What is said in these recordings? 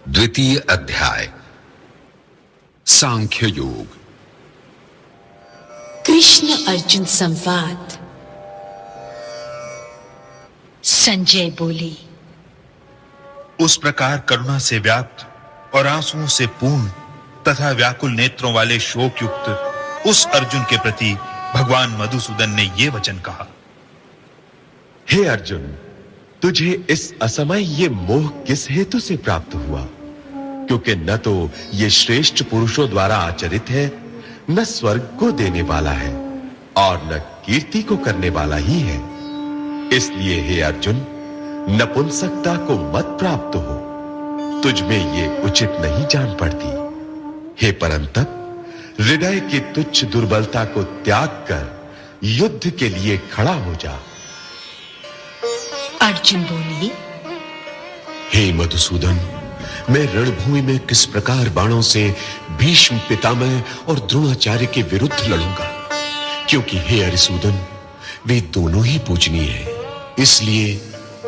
द्वितीय अध्याय सांख्य योग। कृष्ण अर्जुन संवाद। संजय बोले, उस प्रकार करुणा से व्याप्त और आंसुओं से पूर्ण तथा व्याकुल नेत्रों वाले शोक युक्त उस अर्जुन के प्रति भगवान मधुसूदन ने ये वचन कहा। हे अर्जुन, तुझे इस असमय ये मोह किस हेतु से प्राप्त हुआ? क्योंकि न तो ये श्रेष्ठ पुरुषों द्वारा आचरित है, न स्वर्ग को देने वाला है और न कीर्ति को करने वाला ही है। इसलिए हे अर्जुन, नपुंसकता को मत प्राप्त हो। तुझ में ये उचित नहीं जान पड़ती। हे परंतप, हृदय की तुच्छ दुर्बलता को त्याग कर युद्ध के लिए खड़ा हो जा। अर्जुन बोले, हे मधुसूदन, मैं रणभूमि में किस प्रकार बाणों से भीष्म पितामह और द्रोणाचार्य के विरुद्ध लड़ूंगा, क्योंकि हे हरिसूदन, वे दोनों ही पूजनीय हैं। इसलिए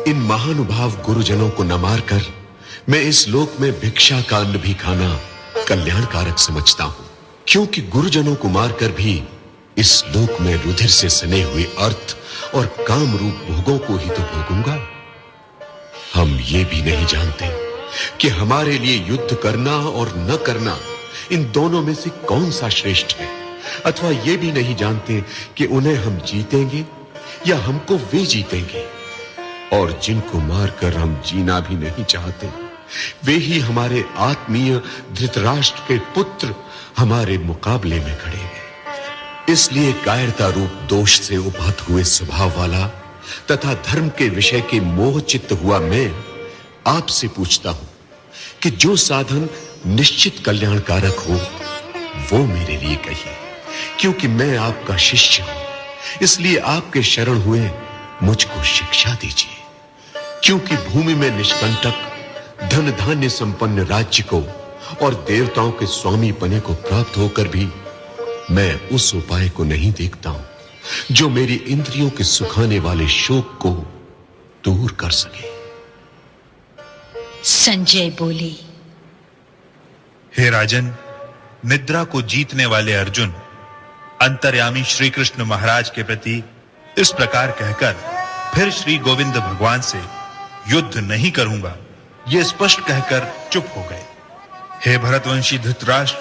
इन महानुभाव गुरुजनों को न मारकर मैं इस लोक में भिक्षा का अन्न भी खाना कल्याणकारक समझता हूं, क्योंकि गुरुजनों को मारकर भी इस लोक में रुधिर से सने हुए अर्थ और काम रूप भोगों को ही तो भोगूंगा। हम ये भी नहीं जानते कि हमारे लिए युद्ध करना और न करना, इन दोनों में से कौन सा श्रेष्ठ है, अथवा ये भी नहीं जानते कि उन्हें हम जीतेंगे या हमको वे जीतेंगे। और जिनको मारकर हम जीना भी नहीं चाहते, वे ही हमारे आत्मीय धृतराष्ट्र के पुत्र हमारे मुकाबले में खड़े हैं। इसलिए कायरता रूप दोष से उपहत हुए स्वभाव वाला तथा धर्म के विषय के मोह चित्त हुआ मैं आपसे पूछता हूं कि जो साधन निश्चित कल्याणकारक हो वो मेरे लिए कहिए, क्योंकि मैं आपका शिष्य हूं। इसलिए आपके शरण हुए मुझको शिक्षा दीजिए, क्योंकि भूमि में निष्कंटक धन धान्य संपन्न राज्य को और देवताओं के स्वामी पने को प्राप्त होकर भी मैं उस उपाय को नहीं देखता हूं जो मेरी इंद्रियों के सुखाने वाले शोक को दूर कर सके। संजय बोले, हे राजन, निद्रा को जीतने वाले अर्जुन अंतर्यामी श्री कृष्ण महाराज के प्रति इस प्रकार कहकर फिर श्री गोविंद भगवान से युद्ध नहीं करूंगा ये स्पष्ट कहकर चुप हो गए। हे भरतवंशी धृतराष्ट्र,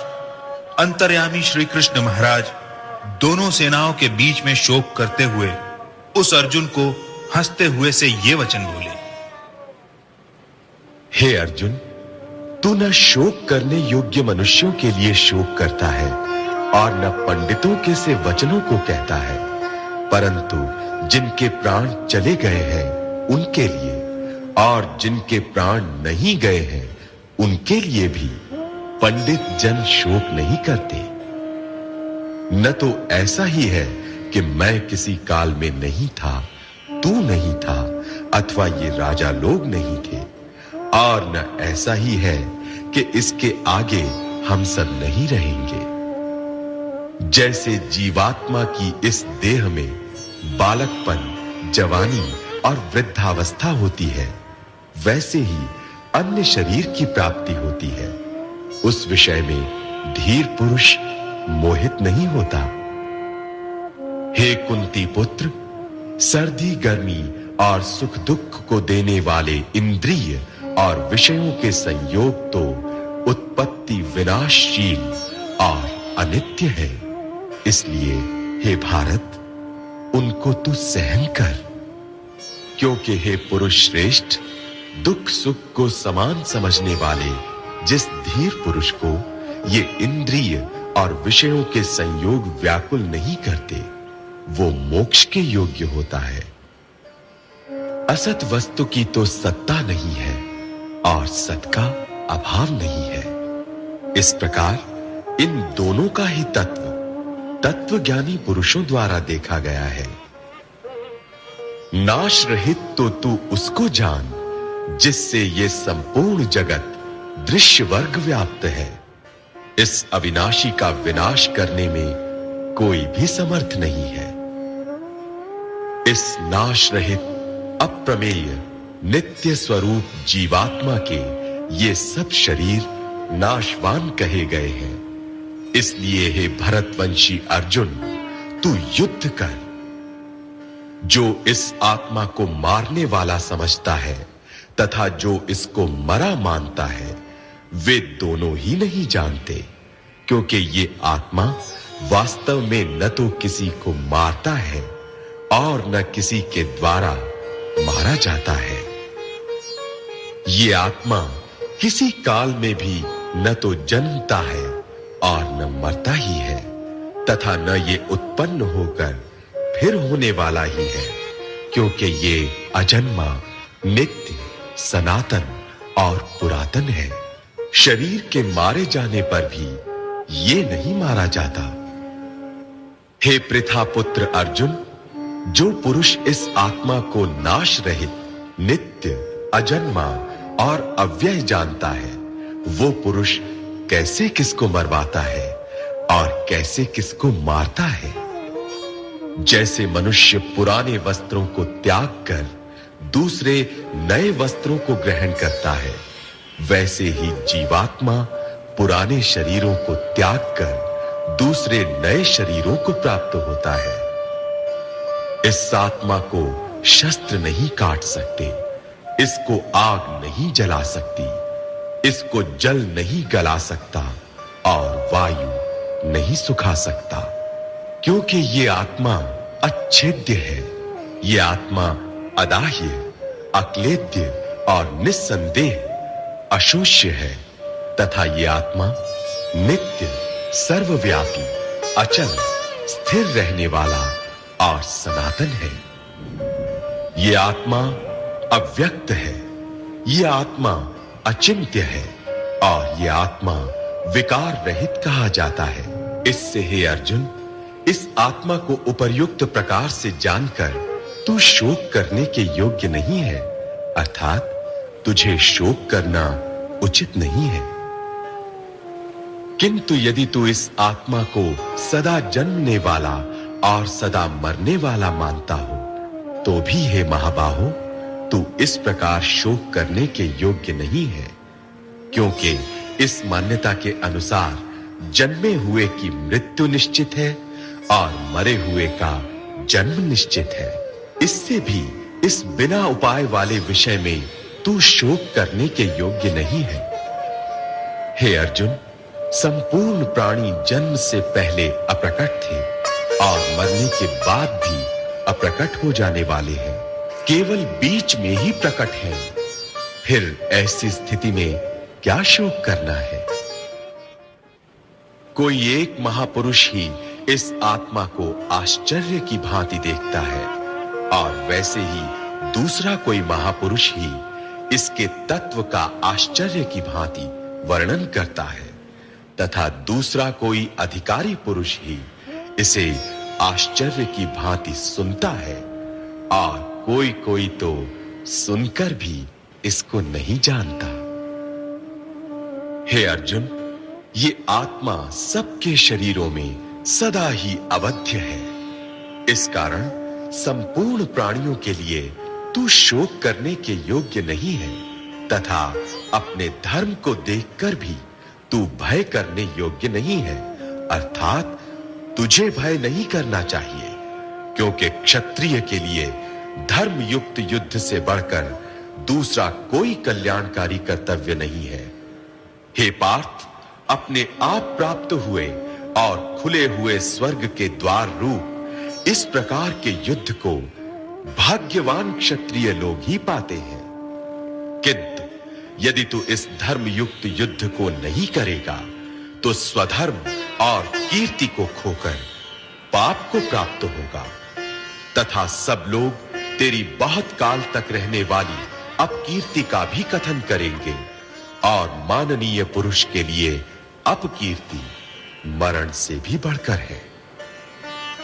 अंतर्यामी श्री कृष्ण महाराज दोनों सेनाओं के बीच में शोक करते हुए उस अर्जुन को हंसते हुए से ये वचन बोले। हे अर्जुन, तू न शोक करने योग्य मनुष्यों के लिए शोक करता है और न पंडितों के से वचनों को कहता है, परंतु जिनके प्राण चले गए हैं उनके लिए और जिनके प्राण नहीं गए हैं उनके लिए भी पंडित जन शोक नहीं करते। न तो ऐसा ही है कि मैं किसी काल में नहीं था, तू नहीं था, अथवा ये राजा लोग नहीं थे, और न ऐसा ही है कि इसके आगे हम सब नहीं रहेंगे। जैसे जीवात्मा की इस देह में बालकपन, जवानी और वृद्धावस्था होती है, वैसे ही अन्य शरीर की प्राप्ति होती है। उस विषय में धीर पुरुष मोहित नहीं होता। हे कुंती पुत्र, सर्दी गर्मी और सुख दुख को देने वाले इंद्रिय और विषयों के संयोग तो उत्पत्ति विनाशशील और अनित्य है। इसलिए हे भारत, उनको तू सहन कर, क्योंकि हे पुरुष श्रेष्ठ, दुख सुख को समान समझने वाले जिस धीर पुरुष को ये इंद्रिय और विषयों के संयोग व्याकुल नहीं करते, वो मोक्ष के योग्य होता है। असत वस्तु की तो सत्ता नहीं है और सत का अभाव नहीं है। इस प्रकार इन दोनों का ही तत्वज्ञानी पुरुषों द्वारा देखा गया है। नाश रहित तो तू उसको जान जिससे ये संपूर्ण जगत दृश्य वर्ग व्याप्त है। इस अविनाशी का विनाश करने में कोई भी समर्थ नहीं है। इस नाश रहित अप्रमेय नित्य स्वरूप जीवात्मा के ये सब शरीर नाशवान कहे गए हैं। इसलिए हे भरतवंशी अर्जुन, तू युद्ध कर। जो इस आत्मा को मारने वाला समझता है तथा जो इसको मरा मानता है, वे दोनों ही नहीं जानते, क्योंकि ये आत्मा वास्तव में न तो किसी को मारता है और न किसी के द्वारा मारा जाता है। ये आत्मा किसी काल में भी न तो जन्मता है और न मरता ही है, तथा न ये उत्पन्न होकर फिर होने वाला ही है, क्योंकि ये अजन्मा, नित्य, सनातन और पुरातन है। शरीर के मारे जाने पर भी ये नहीं मारा जाता। हे पृथा पुत्र अर्जुन, जो पुरुष इस आत्मा को नाश रहित, नित्य, अजन्मा और अव्यय जानता है, वो पुरुष कैसे किसको मरवाता है और कैसे किसको मारता है। जैसे मनुष्य पुराने वस्त्रों को त्याग कर दूसरे नए वस्त्रों को ग्रहण करता है, वैसे ही जीवात्मा पुराने शरीरों को त्याग कर दूसरे नए शरीरों को प्राप्त होता है। इस आत्मा को शस्त्र नहीं काट सकते, इसको आग नहीं जला सकती, इसको जल नहीं गला सकता और वायु नहीं सुखा सकता, क्योंकि ये आत्मा अच्छेद्य है। ये आत्मा अदाह्य, अक्लेद्य और निस्संदेह अशोष्य है, तथा ये आत्मा नित्य, सर्वव्यापी, अचल, स्थिर रहने वाला और सनातन है। ये आत्मा अव्यक्त है, ये आत्मा अचिंत्य है और ये आत्मा विकार रहित कहा जाता है। इससे हे अर्जुन, इस आत्मा को उपर्युक्त प्रकार से जानकर तू शोक करने के योग्य नहीं है, अर्थात तुझे शोक करना उचित नहीं है। किंतु यदि तू इस आत्मा को सदा जन्मने वाला और सदा मरने वाला मानता हो, तो भी हे महाबाहो, तू इस प्रकार शोक करने के योग्य नहीं है, क्योंकि इस मान्यता के अनुसार जन्मे हुए की मृत्यु निश्चित है और मरे हुए का जन्म निश्चित है। इससे भी इस बिना उपाय वाले विषय में तू शोक करने के योग्य नहीं है। हे अर्जुन, संपूर्ण प्राणी जन्म से पहले अप्रकट थे और मरने के बाद भी अप्रकट हो जाने वाले हैं, केवल बीच में ही प्रकट हैं। फिर ऐसी स्थिति में क्या शोक करना है? कोई एक महापुरुष ही इस आत्मा को आश्चर्य की भांति देखता है और वैसे ही दूसरा कोई महापुरुष ही इसके तत्व का आश्चर्य की भांति वर्णन करता है, तथा दूसरा कोई अधिकारी पुरुष ही इसे आश्चर्य की भांति सुनता है और कोई तो सुनकर भी इसको नहीं जानता। हे अर्जुन, ये आत्मा सबके शरीरों में सदा ही अवध्य है। इस कारण संपूर्ण प्राणियों के लिए तू शोक करने के योग्य नहीं है, तथा अपने धर्म को देखकर भी तू भय करने योग्य नहीं है, अर्थात तुझे भय नहीं करना चाहिए, क्योंकि क्षत्रिय के लिए धर्म युक्त युद्ध से बढ़कर दूसरा कोई कल्याणकारी कर्तव्य नहीं है। हे पार्थ, अपने आप प्राप्त हुए और खुले हुए स्वर्ग के द्वार रूप इस प्रकार के युद्ध को भाग्यवान क्षत्रिय लोग ही पाते हैं। किंतु यदि तू इस धर्म युक्त युद्ध को नहीं करेगा, तो स्वधर्म और कीर्ति को खोकर पाप को प्राप्त होगा, तथा सब लोग तेरी बहुत काल तक रहने वाली अपकीर्ति का भी कथन करेंगे और माननीय पुरुष के लिए अपकीर्ति मरण से भी बढ़कर है।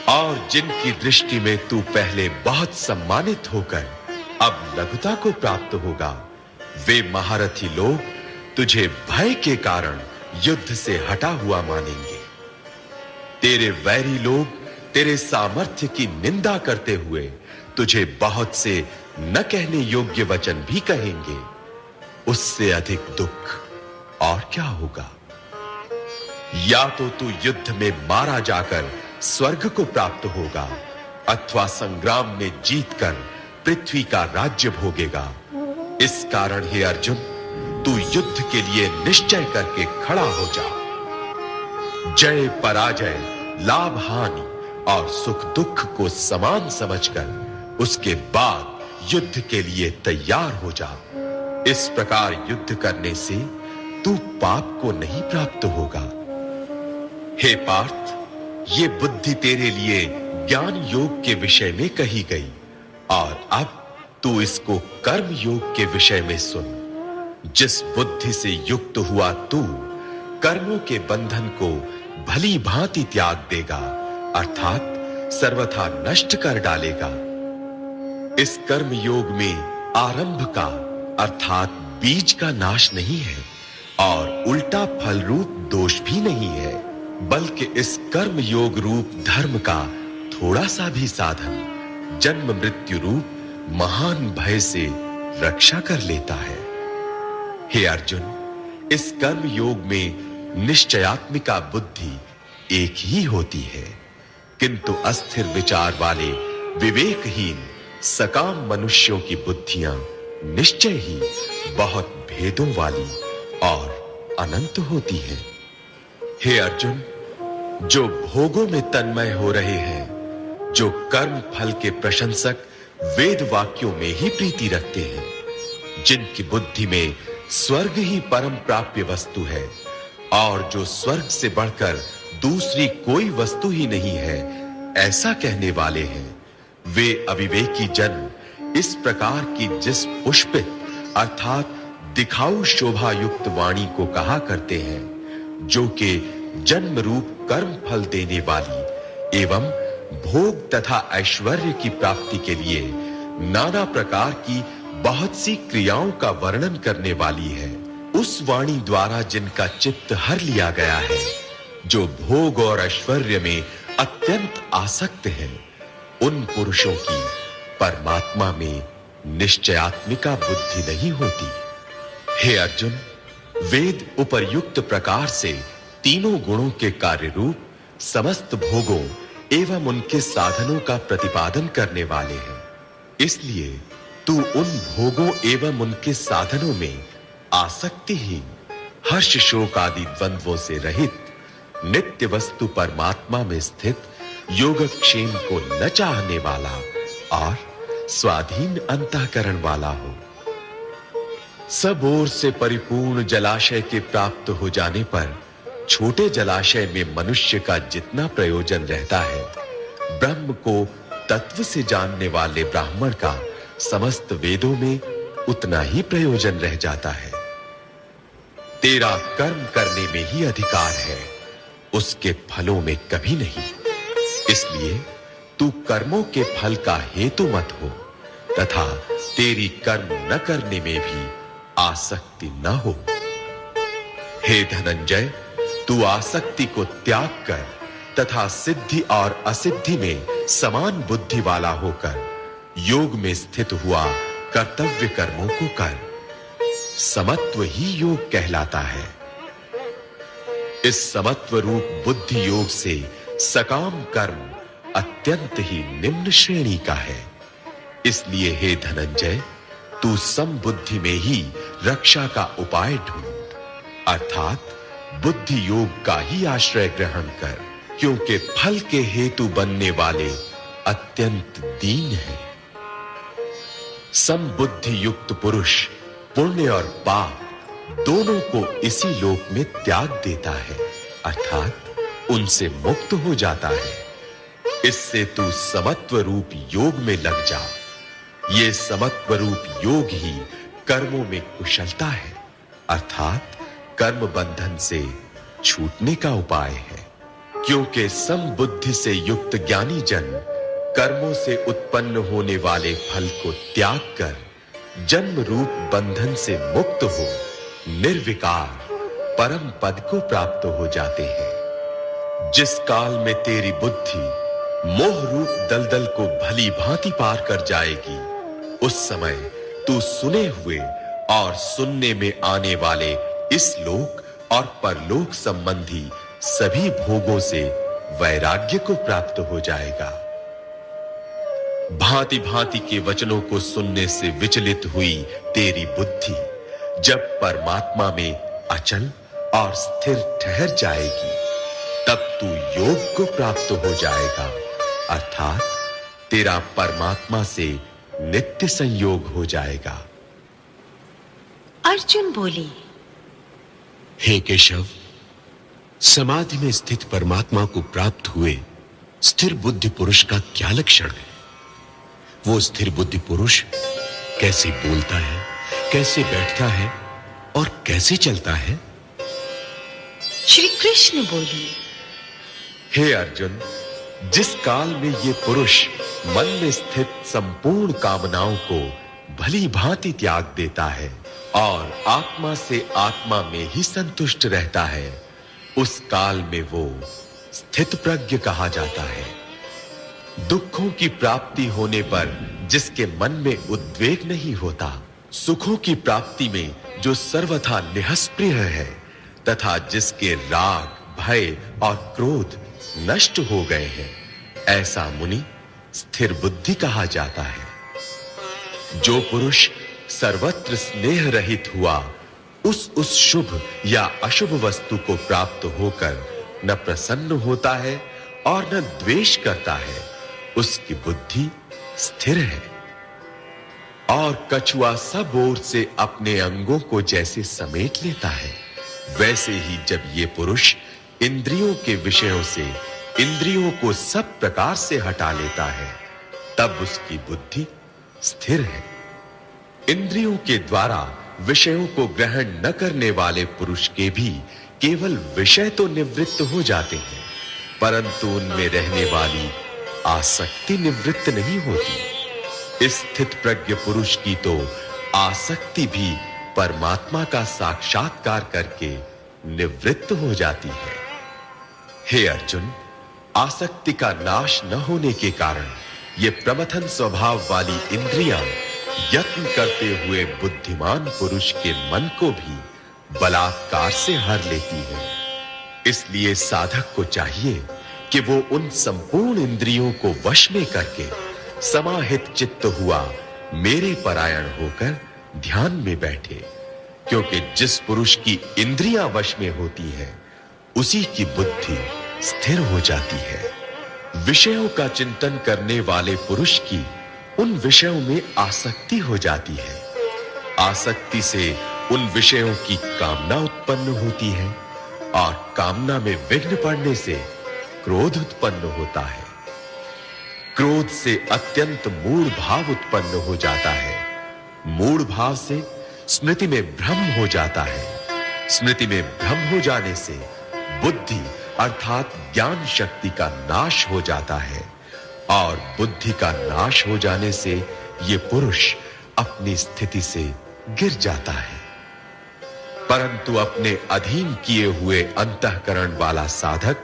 और जिनकी दृष्टि में तू पहले बहुत सम्मानित होकर अब लघुता को प्राप्त होगा, वे महारथी लोग तुझे भय के कारण युद्ध से हटा हुआ मानेंगे। तेरे वैरी लोग तेरे सामर्थ्य की निंदा करते हुए तुझे बहुत से न कहने योग्य वचन भी कहेंगे। उससे अधिक दुख और क्या होगा। या तो तू युद्ध में मारा जाकर स्वर्ग को प्राप्त होगा अथवा संग्राम में जीतकर पृथ्वी का राज्य भोगेगा। इस कारण हे अर्जुन, तू युद्ध के लिए निश्चय करके खड़ा हो जा। जय पराजय, लाभ हानि और सुख दुख को समान समझकर उसके बाद युद्ध के लिए तैयार हो जा। इस प्रकार युद्ध करने से तू पाप को नहीं प्राप्त होगा। हे पार्थ, ये बुद्धि तेरे लिए ज्ञान योग के विषय में कही गई और अब तू इसको कर्म योग के विषय में सुन। जिस बुद्धि से युक्त हुआ तू कर्मों के बंधन को भली भांति त्याग देगा अर्थात सर्वथा नष्ट कर डालेगा। इस कर्म योग में आरंभ का अर्थात बीज का नाश नहीं है और उल्टा फल रूप दोष भी नहीं है, बल्कि इस कर्म योग रूप धर्म का थोड़ा सा भी साधन जन्म मृत्यु रूप महान भय से रक्षा कर लेता है। हे अर्जुन, इस कर्म योग में निश्चयात्मिका बुद्धि एक ही होती है, किंतु अस्थिर विचार वाले विवेकहीन सकाम मनुष्यों की बुद्धियां निश्चय ही बहुत भेदों वाली और अनंत होती हैं। हे अर्जुन, जो भोगों में तन्मय हो रहे हैं, जो कर्म फल के प्रशंसक वेद वाक्यों में ही प्रीति रखते हैं, जिनकी बुद्धि में स्वर्ग ही परम प्राप्य वस्तु है और जो स्वर्ग से बढ़कर दूसरी कोई वस्तु ही नहीं है, ऐसा कहने वाले हैं, वे अविवेकी जन इस प्रकार की जिस पुष्पित अर्थात दिखाऊ शोभा युक्त वाणी को कहा करते हैं, जो कि जन्म रूप कर्म फल देने वाली एवं भोग तथा ऐश्वर्य की प्राप्ति के लिए नाना प्रकार की बहुत सी क्रियाओं का वर्णन करने वाली है। उस वाणी द्वारा जिनका चित्त हर लिया गया है, जो भोग और ऐश्वर्य में अत्यंत आसक्त हैं, उन पुरुषों की परमात्मा में निश्चयात्मिका बुद्धि नहीं होती। हे अर्जुन, वेद उपर्युक्त प्रकार से तीनों गुणों के कार्य रूप समस्त भोगों एवं उनके साधनों का प्रतिपादन करने वाले हैं। इसलिए तू उन भोगों एवं उनके साधनों में आसक्तिहीन, हर्ष शोक आदि द्वंद्वों से रहित, नित्य वस्तु परमात्मा में स्थित, योगक्षेम को न चाहने वाला और स्वाधीन अंतःकरण वाला हो। सब ओर से परिपूर्ण जलाशय के प्राप्त हो जाने पर छोटे जलाशय में मनुष्य का जितना प्रयोजन रहता है, ब्रह्म को तत्व से जानने वाले ब्राह्मण का समस्त वेदों में उतना ही प्रयोजन रह जाता है। तेरा कर्म करने में ही अधिकार है, उसके फलों में कभी नहीं। इसलिए तू कर्मों के फल का हेतु मत हो तथा तेरी कर्म न करने में भी आसक्ति न हो। हे धनंजय, तू आसक्ति को त्याग कर तथा सिद्धि और असिद्धि में समान बुद्धि वाला होकर योग में स्थित हुआ कर्तव्य कर्मों को कर। समत्व ही योग कहलाता है। इस समत्व रूप बुद्धि योग से सकाम कर्म अत्यंत ही निम्न श्रेणी का है। इसलिए हे धनंजय, तू समबुद्धि में ही रक्षा का उपाय ढूंढ, अर्थात बुद्धि योग का ही आश्रय ग्रहण कर, क्योंकि फल के हेतु बनने वाले अत्यंत दीन है। समबुद्धि युक्त पुरुष पुण्य और पाप दोनों को इसी लोक में त्याग देता है, अर्थात उनसे मुक्त हो जाता है। इससे तू समत्व रूप योग में लग जा। ये समत्व रूप योग ही कर्मों में कुशलता है, अर्थात कर्म बंधन से छूटने का उपाय है। क्योंकि समबुद्धि से युक्त ज्ञानी जन कर्मों से उत्पन्न होने वाले फल को त्याग कर जन्म रूप बंधन से मुक्त हो निर्विकार परम पद को प्राप्त हो जाते हैं। जिस काल में तेरी बुद्धि मोह रूप दलदल को भली भांति पार कर जाएगी, उस समय तू सुने हुए और सुनने में आने वाले इस लोक और परलोक संबंधी सभी भोगों से वैराग्य को प्राप्त हो जाएगा। भांति-भांति के वचनों को सुनने से विचलित हुई तेरी बुद्धि जब परमात्मा में अचल और स्थिर ठहर जाएगी, तब तू योग को प्राप्त हो जाएगा, अर्थात तेरा परमात्मा से नित्य संयोग हो जाएगा। अर्जुन बोले, हे केशव, समाधि में स्थित परमात्मा को प्राप्त हुए स्थिर बुद्धि पुरुष का क्या लक्षण है? वो स्थिर बुद्धि पुरुष कैसे बोलता है, कैसे बैठता है और कैसे चलता है? श्री कृष्ण बोले, हे अर्जुन, जिस काल में ये पुरुष मन में स्थित संपूर्ण कामनाओं को भली भांति त्याग देता है और आत्मा से आत्मा में ही संतुष्ट रहता है, उस काल में वो स्थित प्रज्ञ कहा जाता है। दुखों की प्राप्ति होने पर जिसके मन में उद्वेग नहीं होता, सुखों की प्राप्ति में जो सर्वथा निःस्पृह है तथा जिसके राग, भय और क्रोध नष्ट हो गए हैं, ऐसा मुनि स्थिर बुद्धि कहा जाता है। जो पुरुष सर्वत्र स्नेह रहित हुआ उस शुभ या अशुभ वस्तु को प्राप्त होकर न प्रसन्न होता है और न द्वेष करता है, उसकी बुद्धि स्थिर है। और कछुआ सब ओर से अपने अंगों को जैसे समेट लेता है, वैसे ही जब ये पुरुष इंद्रियों के विषयों से इंद्रियों को सब प्रकार से हटा लेता है, तब उसकी बुद्धि स्थिर है। इंद्रियों के द्वारा विषयों को ग्रहण न करने वाले पुरुष के भी केवल विषय तो निवृत्त हो जाते हैं, परंतु उनमें रहने वाली आसक्ति निवृत्त नहीं होती। इस स्थित प्रज्ञ पुरुष की तो आसक्ति भी परमात्मा का साक्षात्कार करके निवृत्त हो जाती है। हे अर्जुन, आसक्ति का नाश न होने के कारण ये प्रमथन स्वभाव वाली इंद्रियां यत्न करते हुए बुद्धिमान पुरुष के मन को भी बलात्कार से हर लेती है। इसलिए साधक को चाहिए कि वो उन संपूर्ण इंद्रियों को वश में करके समाहित चित्त हुआ मेरे परायण होकर ध्यान में बैठे, क्योंकि जिस पुरुष की इंद्रियां वश में होती है, उसी की बुद्धि स्थिर हो जाती है। विषयों का चिंतन करने वाले पुरुष की उन विषयों में आसक्ति हो जाती है। आसक्ति से उन विषयों की कामना उत्पन्न होती है और कामना में विघ्न पड़ने से क्रोध उत्पन्न होता है। क्रोध से अत्यंत मूढ़ भाव उत्पन्न हो जाता है। मूढ़ भाव से स्मृति में भ्रम हो जाता है। स्मृति में भ्रम हो जाने से बुद्धि अर्थात ज्ञान शक्ति का नाश हो जाता है और बुद्धि का नाश हो जाने से ये पुरुष अपनी स्थिति से गिर जाता है। परंतु अपने अधीन किए हुए अंतःकरण वाला साधक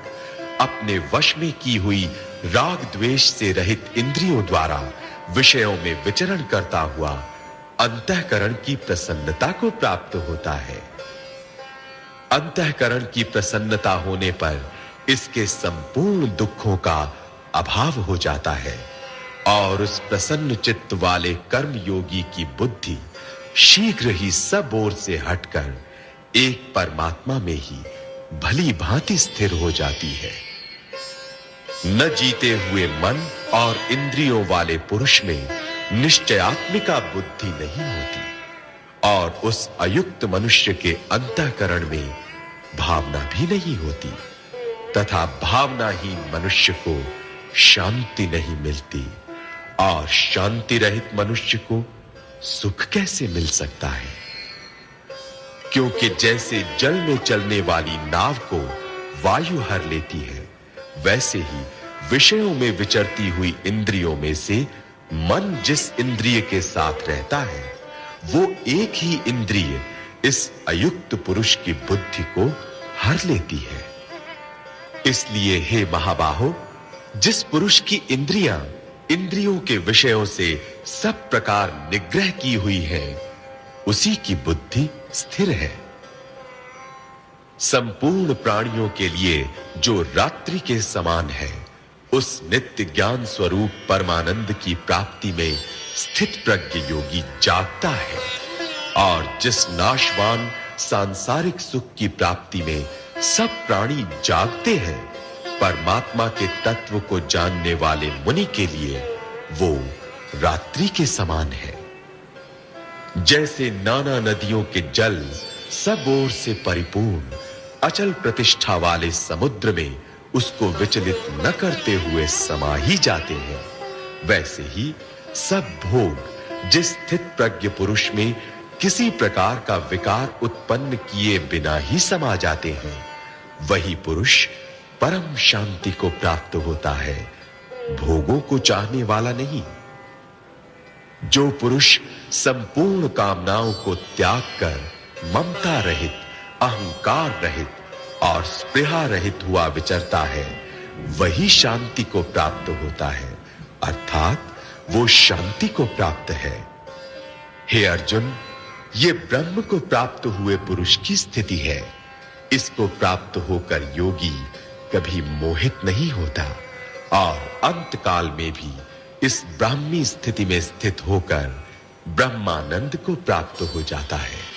अपने वश में की हुई राग द्वेष से रहित इंद्रियों द्वारा विषयों में विचरण करता हुआ अंतःकरण की प्रसन्नता को प्राप्त होता है। अंतःकरण की प्रसन्नता होने पर इसके संपूर्ण दुखों का अभाव हो जाता है और उस प्रसन्न चित्त वाले कर्म योगी की बुद्धि शीघ्र ही सब ओर से हटकर एक परमात्मा में ही भली भांति स्थिर हो जाती है। न जीते हुए मन और इंद्रियों वाले पुरुष में निश्चयात्मिका बुद्धि नहीं होती और उस अयुक्त मनुष्य के अंतःकरण में भावना भी नहीं होती तथा भावनाहीन मनुष्य को शांति नहीं मिलती और शांति रहित मनुष्य को सुख कैसे मिल सकता है? क्योंकि जैसे जल में चलने वाली नाव को वायु हर लेती है, वैसे ही विषयों में विचरती हुई इंद्रियों में से मन जिस इंद्रिय के साथ रहता है, वो एक ही इंद्रिय इस अयुक्त पुरुष की बुद्धि को हर लेती है। इसलिए हे महाबाहो, जिस पुरुष की इंद्रियां इंद्रियों के विषयों से सब प्रकार निग्रह की हुई हैं, उसी की बुद्धि स्थिर है। संपूर्ण प्राणियों के लिए जो रात्रि के समान है, उस नित्य ज्ञान स्वरूप परमानंद की प्राप्ति में स्थित प्रज्ञ योगी जागता है। और जिस नाशवान सांसारिक सुख की प्राप्ति में सब प्राणी जागते हैं, परमात्मा के तत्व को जानने वाले मुनि के लिए वो रात्रि के समान है। जैसे नाना नदियों के जल सब ओर से परिपूर्ण अचल प्रतिष्ठा वाले समुद्र में उसको विचलित न करते हुए समा ही जाते हैं, वैसे ही सब भोग जिस स्थित प्रज्ञ पुरुष में किसी प्रकार का विकार उत्पन्न किए बिना ही समा जाते हैं, वही पुरुष परम शांति को प्राप्त होता है, भोगों को चाहने वाला नहीं। जो पुरुष संपूर्ण कामनाओं को त्याग कर ममता रहित, अहंकार रहित और स्पृहा रहित हुआ विचरता है, वही शांति को प्राप्त होता है, अर्थात वो शांति को प्राप्त है। हे अर्जुन, ये ब्रह्म को प्राप्त हुए पुरुष की स्थिति है। इसको प्राप्त होकर योगी कभी मोहित नहीं होता और अंत काल में भी इस ब्राह्मी स्थिति में स्थित होकर ब्रह्मानंद को प्राप्त हो जाता है।